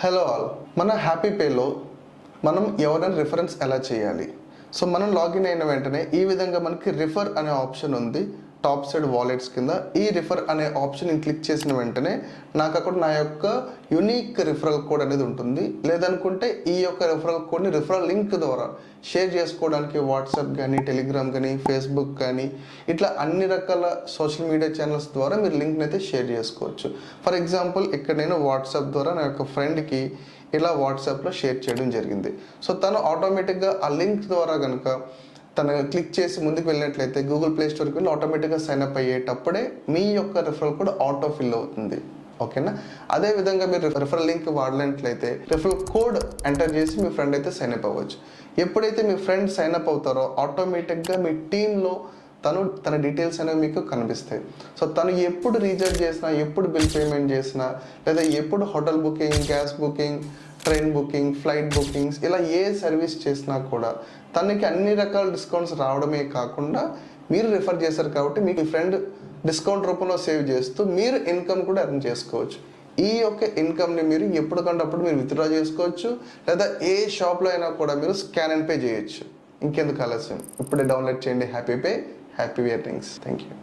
Hello all, మన happy పేలో మనం ఎవరైనా రిఫరెన్స్ ఎలా చేయాలి? సో మనం లాగిన్ అయిన వెంటనే ఈ విధంగా మనకి రిఫర్ అనే ఆప్షన్ ఉంది టాప్ సైడ్ వాలెట్స్ కింద. ఈ రిఫర్ అనే ఆప్షన్ క్లిక్ చేసిన వెంటనే నాకు అక్కడ నా యొక్క యునిక్ రిఫరల్ కోడ్ అనేది ఉంటుంది. లేదనుకుంటే ఈ యొక్క రిఫరల్ కోడ్ని రిఫరల్ లింక్ ద్వారా షేర్ చేసుకోవడానికి వాట్సాప్ కానీ, టెలిగ్రామ్ కానీ, ఫేస్బుక్ కానీ ఇట్లా అన్ని రకాల సోషల్ మీడియా ఛానల్స్ ద్వారా మీరు లింక్ని అయితే షేర్ చేసుకోవచ్చు. ఫర్ ఎగ్జాంపుల్ ఇక్కడ నేను వాట్సాప్ ద్వారా నా యొక్క ఫ్రెండ్కి ఇలా వాట్సాప్లో షేర్ చేయడం జరిగింది. సో తను ఆటోమేటిక్గా ఆ లింక్ ద్వారా కనుక తను క్లిక్ చేసి ముందుకు వెళ్ళినట్లయితే గూగుల్ ప్లే స్టోర్కి వెళ్ళి ఆటోమేటిక్గా సైన్ అప్ అయ్యేటప్పుడే మీ యొక్క రిఫరల్ కూడా ఆటో ఫిల్ అవుతుంది. ఓకేనా? అదే విధంగా మీరు రిఫరల్ లింక్ వాడినట్లయితే రిఫరల్ కోడ్ ఎంటర్ చేసి మీ ఫ్రెండ్ అయితే సైన్ అప్ అవ్వచ్చు. ఎప్పుడైతే మీ ఫ్రెండ్ సైన్ అప్ అవుతారో ఆటోమేటిక్గా మీ టీంలో తన డీటెయిల్స్ అనేవి మీకు కనిపిస్తాయి. సో తను ఎప్పుడు రీఛార్జ్ చేసినా, ఎప్పుడు బిల్ పేమెంట్ చేసినా, లేదా ఎప్పుడు hotel booking, gas booking, train booking, flight bookings ఇలా ఏ సర్వీస్ చేసినా కూడా తనకి అన్ని రకాల డిస్కౌంట్స్ రావడమే కాకుండా మీరు రిఫర్ చేశారు కాబట్టి మీకు ఫ్రెండ్ డిస్కౌంట్ రూపంలో సేవ్ చేస్తూ మీరు ఇన్కమ్ కూడా ఎర్న్ చేసుకోవచ్చు. ఈ యొక్క ఇన్కమ్ని మీరు ఎప్పటికంటే అప్పుడు మీరు విత్డ్రా చేసుకోవచ్చు, లేదా ఏ షాప్లో అయినా కూడా మీరు స్కాన్ అండ్ పే చేయొచ్చు. ఇంకెందుకు ఆలస్యం, ఇప్పుడే డౌన్లోడ్ చేయండి happy pay. Happy earnings. Thank you.